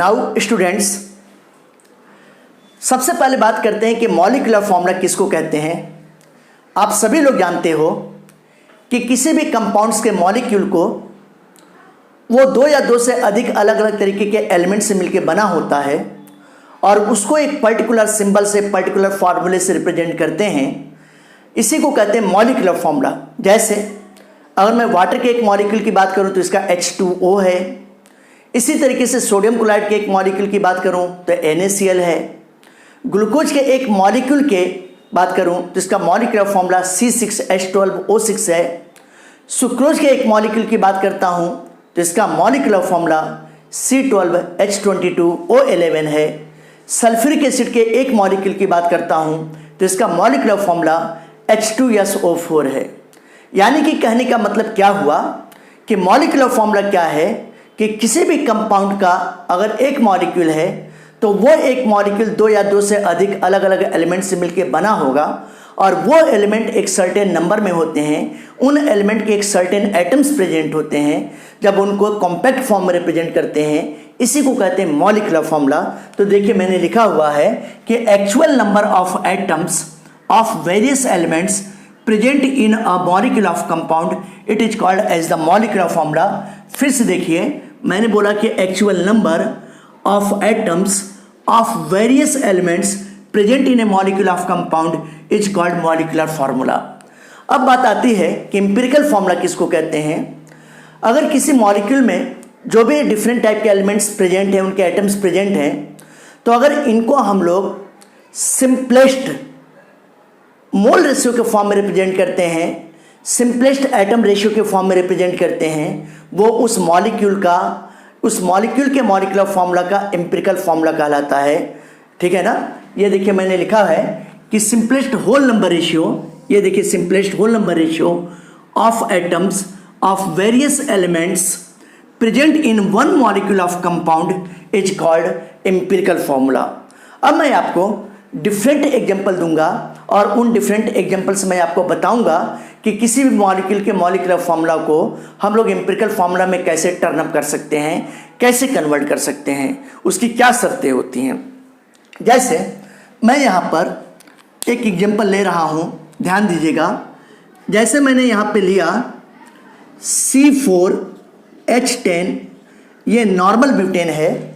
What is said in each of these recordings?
Now students, सबसे पहले बात करते हैं कि मॉलिक्यूलर फॉर्मूला किसको कहते हैं। आप सभी लोग जानते हो कि किसी भी कंपाउंड्स के मॉलिक्यूल को वो दो या दो से अधिक अलग अलग तरीके के एलिमेंट से मिलकर बना होता है और उसको एक पर्टिकुलर सिंबल से, पर्टिकुलर फार्मूले से रिप्रेजेंट करते हैं। इसी को कहते हैं मॉलिक्यूलर फॉर्मूला। जैसे अगर मैं वाटर के एक मॉलिक्यूल की बात करूं तो इसका H2O है। इसी तरीके से सोडियम क्लोराइड के एक मॉलिक्यूल की बात करूं तो NaCl है। ग्लूकोज के एक मॉलिक्यूल के बात करूं तो इसका मॉलिक्यूलर फॉर्मूला C6H12O6 है। सुक्रोज के एक मॉलिक्यूल की बात करता हूं तो इसका मॉलिक्यूलर फॉर्मूला C12H22O11 है। सल्फ्यूरिक एसिड के एक मॉलिक्यूल की बात करता हूं तो इसका मॉलिक्यूलर फॉर्मूला H2SO4 है। यानी कि कहने का मतलब क्या हुआ कि मॉलिक्यूलर फॉर्मूला क्या है कि किसी भी कंपाउंड का अगर एक मॉलिक्यूल है तो वो एक मॉलिक्यूल दो या दो से अधिक अलग अलग एलिमेंट से मिलकर बना होगा और वो एलिमेंट एक सर्टेन नंबर में होते हैं। उन एलिमेंट के एक सर्टेन एटम्स प्रेजेंट होते हैं जब उनको कॉम्पैक्ट फॉर्म में रिप्रेजेंट करते हैं। इसी को कहते हैं मॉलिक्यूलर फॉर्मूला। तो देखिए मैंने लिखा हुआ है कि actual number of atoms of various elements present in a molecule of compound, it is called as the molecular formula. फिर से देखिए, मैंने बोला कि actual number of atoms of various elements present in a molecule of compound is called molecular formula. अब बात आती है कि एम्पिरिकल फॉर्मूला किसको कहते हैं। अगर किसी मॉलिक्यूल में जो भी डिफरेंट टाइप के एलिमेंट्स प्रेजेंट हैं, उनके एटम्स प्रेजेंट हैं, तो अगर इनको हम लोग सिंपलेस्ट मोल रेशियो के फॉर्म में रिप्रेजेंट करते हैं, सिंपलेस्ट एटम रेशियो के फॉर्म में रिप्रेजेंट करते हैं, वो उस मॉलिक्यूल के मॉलिक्यूलर फॉर्मूला का एम्पिरिकल फॉर्मूला कहलाता है। ठीक है ना। ये देखिए मैंने लिखा है कि सिंपलेस्ट होल नंबर रेशियो, ये देखिए simplest whole number ratio of atoms of various elements present in one molecule of compound is called empirical formula. अब मैं आपको डिफरेंट एग्जांपल दूंगा और उन डिफरेंट एग्जांपल से मैं आपको बताऊंगा कि किसी भी मॉलिक्यूल के मॉलिक्यूलर फॉर्मूला को हम लोग एम्पिरिकल फॉर्मूला में कैसे टर्न अप कर सकते हैं, कैसे कन्वर्ट कर सकते हैं, उसकी क्या शर्तें होती हैं। जैसे मैं यहाँ पर एक एग्जांपल ले रहा हूँ, ध्यान दीजिएगा। जैसे मैंने यहाँ पे लिया C4H10, ये नॉर्मल ब्यूटेन है।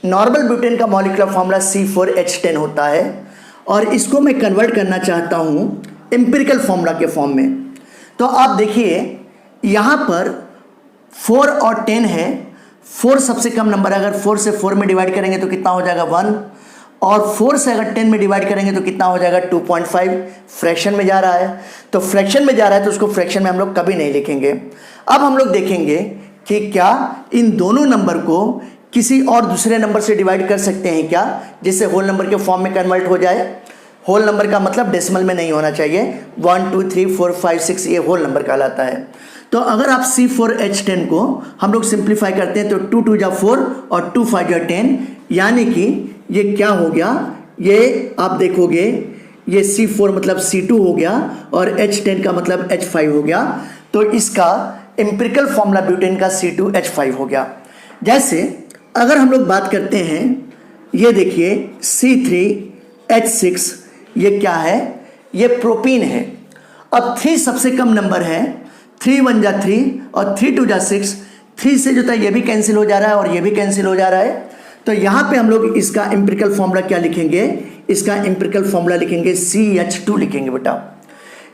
नॉर्मल ब्यूटेन का मॉलिक्यूलर फॉर्मूला C4H10 होता है और इसको मैं कन्वर्ट करना चाहता हूँ एम्पिरिकल फॉर्मूला के फॉर्म में। तो आप देखिए यहाँ पर 4 और 10 है। 4 सबसे कम नंबर, अगर 4 से 4 में डिवाइड करेंगे तो कितना हो जाएगा 1, और 4 से अगर 10 में डिवाइड करेंगे तो कितना हो जाएगा 2.5। फ्रैक्शन में जा रहा है, तो फ्रैक्शन में जा रहा है तो उसको फ्रैक्शन में हम लोग कभी नहीं लिखेंगे। अब हम लोग देखेंगे कि क्या इन दोनों नंबर को किसी और दूसरे नंबर से डिवाइड कर सकते हैं क्या, जिससे होल नंबर के फॉर्म में कन्वर्ट हो जाए। होल नंबर का मतलब डेसिमल में नहीं होना चाहिए। 1 2 3 4 5 6 ये होल नंबर कहलाता है। तो अगर आप C4H10 को हम लोग सिंप्लीफाई करते हैं तो 2 2 जा 4 और 2 5 जा 10, यानी कि ये क्या हो गया, ये आप देखोगे ये C4 मतलब C2 हो गया और H10 का मतलब H5 हो गया। तो इसका एम्पिरिकल फॉर्मूला ब्यूटेन का C2H5 हो गया। जैसे अगर हम लोग बात करते हैं, ये देखिए C3H6, ये क्या है, ये प्रोपीन है। अब 3 सबसे कम नंबर है, 3 1 जा 3 और 3 2 जा 6। 3 से जो था ये भी कैंसिल हो जा रहा है और ये भी कैंसिल हो जा रहा है। तो यहाँ पे हम लोग इसका एम्पिरिकल फॉर्मूला क्या लिखेंगे, इसका एम्पिरिकल फॉर्मूला लिखेंगे CH2 लिखेंगे बेटा।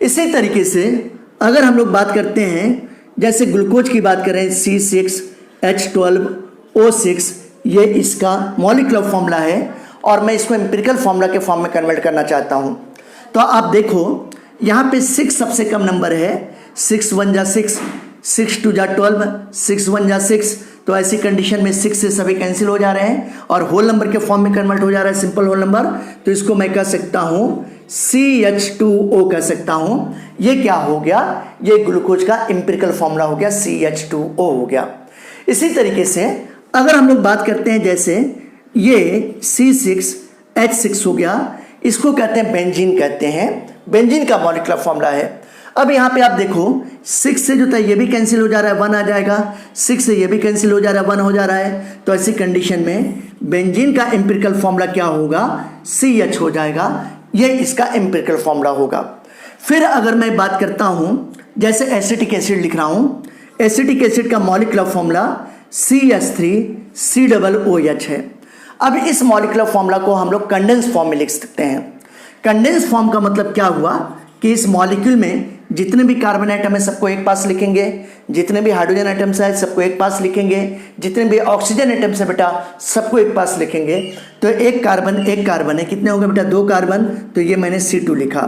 इसी तरीके से अगर हम लोग बात करते हैं, जैसे ग्लूकोज की बात करें C6H12O6, ये इसका मॉलिक्यूलर फॉर्मूला है और मैं इसको एम्पिरिकल फॉर्मूला के फॉर्म में कन्वर्ट करना चाहता हूँ। तो आप देखो यहाँ पे 6 सबसे कम नंबर है। 6 1 जा 6, 6 2 जा 12, 6 1 जा 6। तो ऐसी कंडीशन में 6 से सभी कैंसिल हो जा रहे हैं और होल नंबर के फॉर्म में कन्वर्ट हो जा रहा है, सिंपल होल नंबर। तो इसको मैं कह सकता हूँ CH2O कह सकता हूँ। ये क्या हो गया, ये ग्लूकोज का एम्पिरिकल फॉर्मूला हो गया, CH2O हो गया। इसी तरीके से अगर हम लोग बात करते हैं, जैसे ये C6H6 हो गया, इसको कहते हैं बेंजीन कहते हैं। बेंजीन का मॉलिक्यूलर फॉर्मूला है। अब यहाँ पे आप देखो 6 से जो था ये भी कैंसिल हो जा रहा है, 1 आ जाएगा, 6 से ये भी कैंसिल हो जा रहा है, 1 हो जा रहा है। तो ऐसी कंडीशन में बेंजीन का एम्पिरिकल फॉर्मूला क्या होगा, CH हो जाएगा, ये इसका एम्पिरिकल फॉर्मूला होगा। फिर अगर मैं बात करता हूँ, जैसे एसिटिक एसिड लिख रहा हूँ, एसिटिक एसिड का मॉलिक्यूलर फॉर्मूला CH3COOH है। अब इस मॉलिक्यूलर फॉर्मूला को हम लोग कंडेंस फॉर्म में लिख सकते हैं। कंडेंस फॉर्म का मतलब क्या हुआ कि इस मॉलिक्यूल में जितने भी कार्बन आइटम है सबको एक पास लिखेंगे, जितने भी हाइड्रोजन आइटम्स है सबको एक पास लिखेंगे, जितने भी ऑक्सीजन आइटम्स है बेटा सबको एक पास लिखेंगे। तो एक कार्बन है, कितने होंगे बेटा, 2 कार्बन, तो ये मैंने C2 लिखा।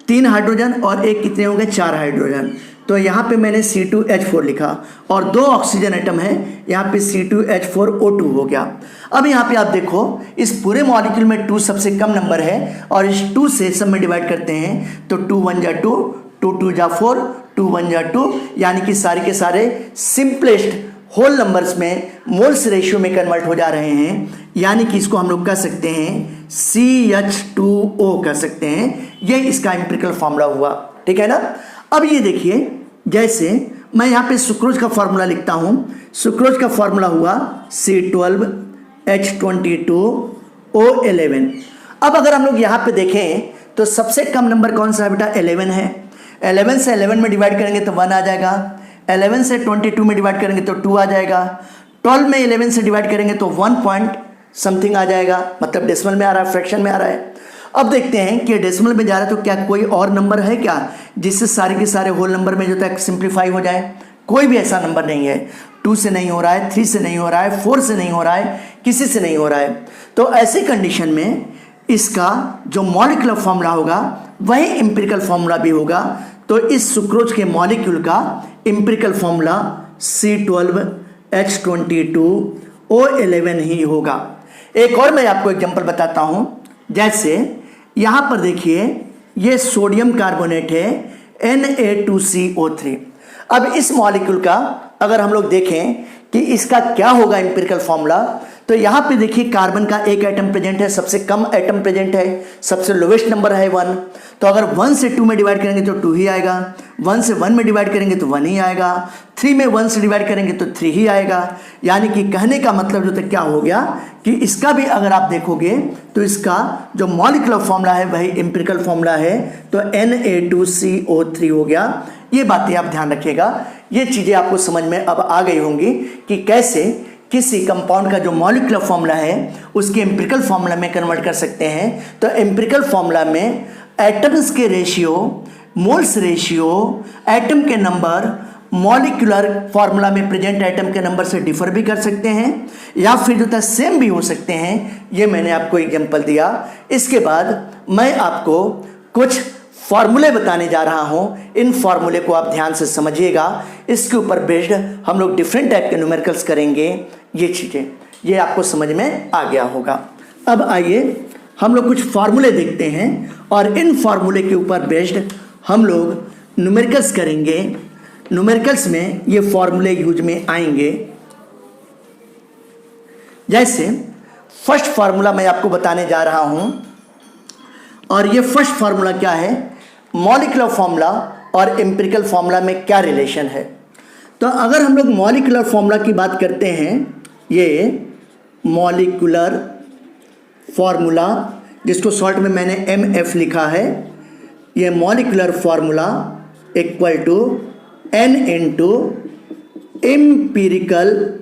3 हाइड्रोजन और एक कितने होंगे, 4 हाइड्रोजन, तो यहाँ पे मैंने C2H4 लिखा। और 2 ऑक्सीजन आइटम है, यहाँ पे C2H4O2 हो गया। अब यहाँ पे आप देखो इस पूरे मॉलिक्यूल में 2 सबसे कम नंबर है और इस 2 से सब में डिवाइड करते हैं तो 2 1 जा 2, 2 2 जा 4, 2 1 जा 2, यानी कि सारे के सारे सिंपलेस्ट होल नंबर्स में मोल्स रेशियो में कन्वर्ट हो जा रहे हैं। यानी कि इसको हम लोग कह सकते हैं CH2O कर सकते हैं, ये इसका एम्पिरिकल फॉर्मूला हुआ, ठीक है ना। अब ये देखिए, जैसे मैं यहाँ पे सुक्रोज का फॉर्मूला लिखता हूँ, सुक्रोज का फॉर्मूला हुआ C12H22O11। अब अगर हम लोग यहाँ पे देखें तो सबसे कम नंबर कौन सा है बेटा, 11 है। 11 से 11 में डिवाइड करेंगे तो 1 आ जाएगा, 11 से 22 में डिवाइड करेंगे तो 2 आ जाएगा, 12 में 11 से डिवाइड करेंगे तो 1 पॉइंट समथिंग आ जाएगा, मतलब डेसिमल में आ रहा है, फ्रैक्शन में आ रहा है। अब देखते हैं कि डेसिमल में जा रहा है तो क्या कोई और नंबर है क्या जिससे सारे के सारे होल नंबर में जो है सिंप्लीफाई हो जाए, कोई भी ऐसा नंबर नहीं है। 2 से नहीं हो रहा है, 3 से नहीं हो रहा है, 4 से नहीं हो रहा है, किसी से नहीं हो रहा है। तो ऐसी कंडीशन में इसका जो मॉलिक्यूलर फॉर्मूला होगा वही एम्पिरिकल फॉर्मूला भी होगा। तो इस सुक्रोज के मॉलिक्यूल का एम्पिरिकल फॉर्मूला C12H22O11 ही होगा। एक और मैं आपको एग्जांपल बताता हूं, जैसे यहां पर देखिए ये सोडियम कार्बोनेट है Na2CO3। अब इस मॉलिक्यूल का अगर हम लोग देखें कि इसका क्या होगा एम्पिरिकल फॉर्मूला, तो यहाँ पे देखिए कार्बन का एक एटम प्रेजेंट है, सबसे कम एटम प्रेजेंट है, सबसे लोवेस्ट नंबर है 1। तो अगर 1 से 2 में डिवाइड करेंगे तो 2 ही आएगा, 1 से 1 में डिवाइड करेंगे तो 1 ही आएगा, 3 में 1 से डिवाइड करेंगे तो 3 ही आएगा। यानी कि कहने का मतलब जो तक क्या हो गया कि इसका भी अगर आप देखोगे तो इसका जो मॉलिक्यूलर फॉर्मूला है वही एम्पिरिकल फॉर्मूला है, तो Na2CO3 हो गया। ये बातें आप ध्यान रखिएगा, ये चीज़ें आपको समझ में अब आ गई होंगी कि कैसे किसी कंपाउंड का जो मॉलिक्यूलर फॉर्मूला है उसके एम्पिरिकल फॉर्मूला में कन्वर्ट कर सकते हैं। तो एम्पिरिकल फॉर्मूला में एटम्स के रेशियो, मोल्स रेशियो, एटम के नंबर मॉलिक्यूलर फॉर्मूला में प्रेजेंट एटम के नंबर से डिफर भी कर सकते हैं या फिर जो था सेम भी हो सकते हैं। ये मैंने आपको एग्जांपल दिया। इसके बाद मैं आपको कुछ फॉर्मूले बताने जा रहा हूं, इन फॉर्मूले को आप ध्यान से समझिएगा। इसके ऊपर बेस्ड हम लोग डिफरेंट टाइप के न्यूमेरिकल्स करेंगे। ये चीज़ें ये आपको समझ में आ गया होगा। अब आइए हम लोग कुछ फॉर्मूले देखते हैं और इन फॉर्मूले के ऊपर बेस्ड हम लोग न्यूमेरिकल्स करेंगे। न्यूमेरिकल्स में ये फॉर्मूले यूज में आएंगे। जैसे फर्स्ट फार्मूला मैं आपको बताने जा रहा हूं, और ये फर्स्ट फार्मूला क्या है, मॉलिक्यूलर फॉर्मूला और एम्पिरिकल फॉर्मूला में क्या रिलेशन है। तो अगर हम लोग मॉलिक्यूलर फॉर्मूला की बात करते हैं, ये मॉलिक्यूलर फॉर्मूला जिसको शॉर्ट में मैंने MF लिखा है, ये molecular formula equal to N into empirical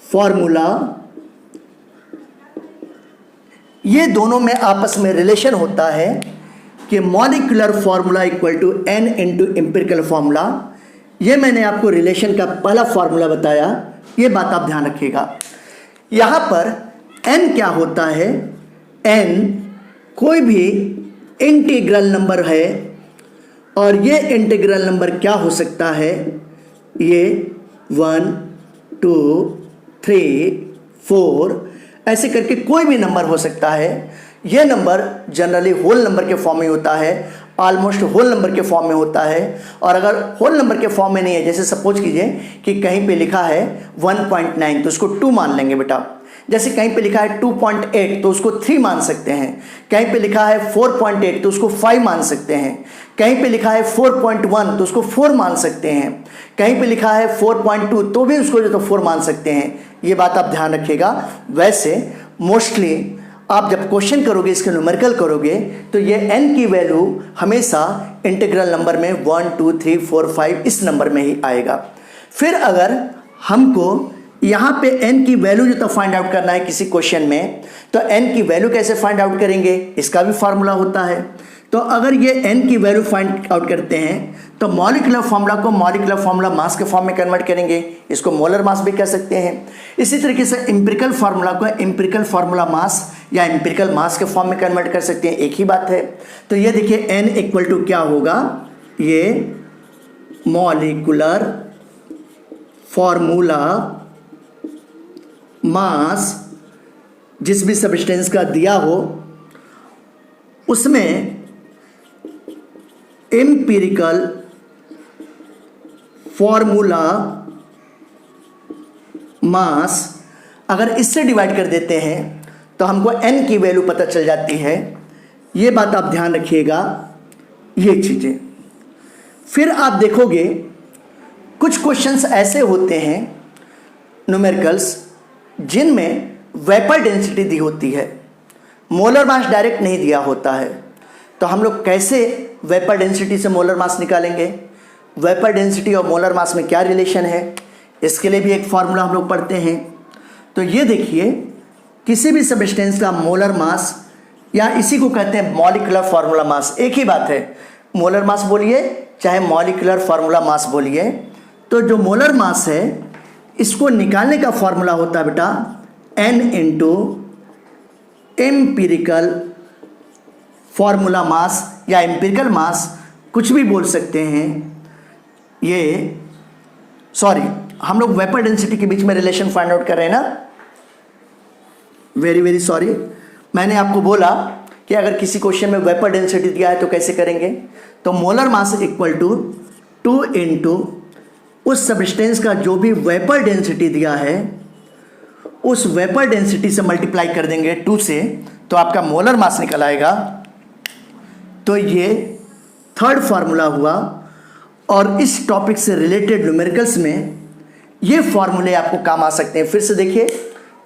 formula. ये दोनों में आपस में रिलेशन होता है कि molecular formula equal to N into empirical formula. ये मैंने आपको रिलेशन का पहला फॉर्मूला बताया, ये बात आप ध्यान रखिएगा। यहाँ पर N क्या होता है, N कोई भी इंटीग्रल नंबर है और ये इंटीग्रल नंबर क्या हो सकता है, ये 1 2 3 4 ऐसे करके कोई भी नंबर हो सकता है। ये नंबर जनरली होल नंबर के फॉर्म में होता है, ऑलमोस्ट होल नंबर के फॉर्म में होता है। और अगर होल नंबर के फॉर्म में नहीं है, जैसे सपोज कीजिए कि कहीं पे लिखा है 1.9 तो उसको 2 मान लेंगे बेटा। जैसे कहीं पे लिखा है 2.8 तो उसको 3 मान सकते हैं, कहीं पे लिखा है 4.8 तो उसको 5 मान सकते हैं, कहीं पे लिखा है 4.1 तो उसको 4 मान सकते हैं, कहीं पे लिखा है 4.2 तो भी उसको जो तो 4 मान सकते हैं। ये बात आप ध्यान रखिएगा। वैसे मोस्टली आप जब क्वेश्चन करोगे, इसके न्यूमेरिकल करोगे, तो ये n की वैल्यू हमेशा इंटीग्रल नंबर में 1 2 3 4 5 इस नंबर में ही आएगा। फिर अगर हमको यहाँ पे n की वैल्यू जो तो फाइंड आउट करना है किसी क्वेश्चन में, तो n की वैल्यू कैसे फाइंड आउट करेंगे, इसका भी फार्मूला होता है। तो अगर ये n की वैल्यू फाइंड आउट करते हैं तो मॉलिक्यूलर फार्मूला को मॉलिक्यूलर फार्मूला मास के फॉर्म में कन्वर्ट करेंगे, इसको मोलर मास भी कह सकते हैं। इसी तरीके से एम्पिरिकल फार्मूला को एम्पिरिकल फार्मूला मास या एम्पिरिकल मास के फॉर्म में कन्वर्ट कर सकते हैं, एक ही बात है। तो ये देखिए n इक्वल टू क्या होगा, ये मॉलिक्यूलर फार्मूला मास जिस भी सब्सटेंस का दिया हो उसमें एम्पिरिकल फॉर्मूला मास अगर इससे डिवाइड कर देते हैं तो हमको n की वैल्यू पता चल जाती है। ये बात आप ध्यान रखिएगा, ये चीजें। फिर आप देखोगे कुछ क्वेश्चंस ऐसे होते हैं न्यूमेरिकल्स जिनमें वेपर डेंसिटी दी होती है, मोलर मास डायरेक्ट नहीं दिया होता है। तो हम लोग कैसे वेपर डेंसिटी से मोलर मास निकालेंगे, वेपर डेंसिटी और मोलर मास में क्या रिलेशन है, इसके लिए भी एक फार्मूला हम लोग पढ़ते हैं। तो ये देखिए, किसी भी सब्सटेंस का मोलर मास या इसी को कहते हैं मॉलिक्यूलर फार्मूला मास, एक ही बात है, मोलर मास बोलिए चाहे मॉलिक्यूलर फार्मूला मास बोलिए। तो जो मोलर मास है इसको निकालने का फार्मूला होता है बेटा n into empirical formula mass या एम्पिरिकल मास, कुछ भी बोल सकते हैं। ये सॉरी, हम लोग वेपर डेंसिटी के बीच में रिलेशन फाइंड आउट कर रहे हैं ना, वेरी वेरी सॉरी। मैंने आपको बोला कि अगर किसी क्वेश्चन में वेपर डेंसिटी दिया है तो कैसे करेंगे, तो molar mass equal to 2 into उस सब्सटेंस का जो भी वेपर डेंसिटी दिया है उस वेपर डेंसिटी से मल्टीप्लाई कर देंगे 2 से, तो आपका मोलर मास निकल आएगा। तो ये थर्ड फार्मूला हुआ। और इस टॉपिक से रिलेटेड न्यूमेरिकल्स में ये फार्मूले आपको काम आ सकते हैं। फिर से देखिए,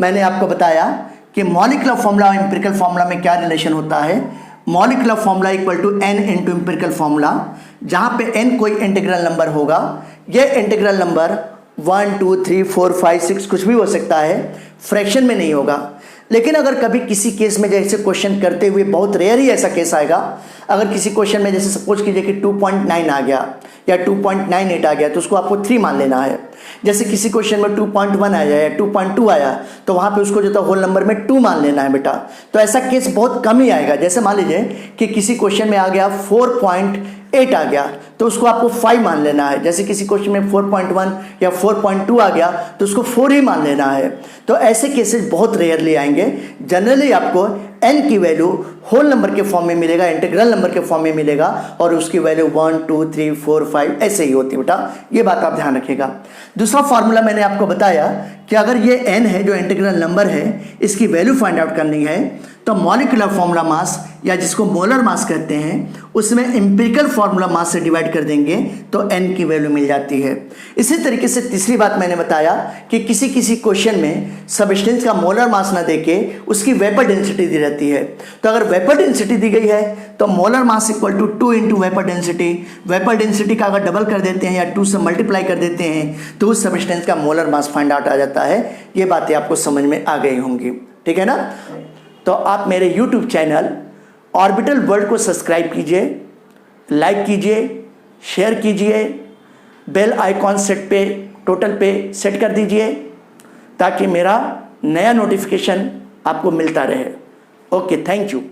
मैंने आपको बताया कि मॉलिक्यूलर फार्मूला और एम्पिरिकल फार्मूला में क्या रिलेशन होता है। Molecular formula equal to n into empirical formula, जहाँ पे n कोई इंटीग्रल नंबर होगा, ये इंटीग्रल नंबर 1 2 3 4 5 6 कुछ भी हो सकता है, फ्रैक्शन में नहीं होगा। लेकिन अगर कभी किसी केस में जैसे क्वेश्चन करते हुए बहुत रेयर ही ऐसा केस आएगा, अगर किसी क्वेश्चन में जैसे सपोज कीजिए कि 2.9 आ गया या 2.98 आ गया तो उसको आपको 3 मान लेना है। जैसे किसी क्वेश्चन में 2.1 आ जाए या 2.2 आया तो वहाँ पे उसको जो था होल नंबर में 2 मान लेना है बेटा। तो ऐसा केस बहुत कम ही आएगा। जैसे मान लीजिए कि किसी क्वेश्चन में आ गया 4.8 आ गया तो उसको आपको 5 मान लेना है। जैसे किसी क्वेश्चन में 4.1 या 4.2 आ गया तो उसको 4 ही मान लेना है। तो ऐसे केसेस बहुत रेयरली आएंगे। जनरली आपको n की वैल्यू होल नंबर के फॉर्म में मिलेगा, इंटीग्रल नंबर के फॉर्म में मिलेगा और उसकी वैल्यू 1 2 3 4 5 ऐसे ही होती है बेटा। ये बात आप ध्यान रखिएगा। दूसरा फार्मूला मैंने आपको बताया कि अगर ये n है जो इंटीग्रल नंबर है, इसकी वैल्यू फाइंड आउट करनी है तो मॉलिक्यूलर फार्मूला मास या जिसको मोलर मास कहते हैं उसमें एम्पिरिकल फार्मूला मास से डिवाइड कर देंगे तो n की वैल्यू मिल जाती है। इसी तरीके से तीसरी बात मैंने बताया कि किसी किसी क्वेश्चन में सब्सटेंस का मोलर मास ना देके उसकी वेपर डेंसिटी दी रहती है। तो अगर वेपर डेंसिटी दी गई है तो molar mass equal to 2 into vapour density. Vapour density का अगर डबल कर देते हैं या 2 से मल्टीप्लाई कर देते हैं तो उस सब्सटेंस का मोलर मास फाइंड आउट आ जाता है। ये बातें आपको समझ में आ गई होंगी, ठीक है ना। तो आप मेरे YouTube चैनल ऑर्बिटल वर्ल्ड को सब्सक्राइब कीजिए, लाइक कीजिए, शेयर कीजिए, बेल आइकॉन सेट पे टोटल पे सेट कर दीजिए ताकि मेरा नया नोटिफिकेशन आपको मिलता रहे। Okay, thank you.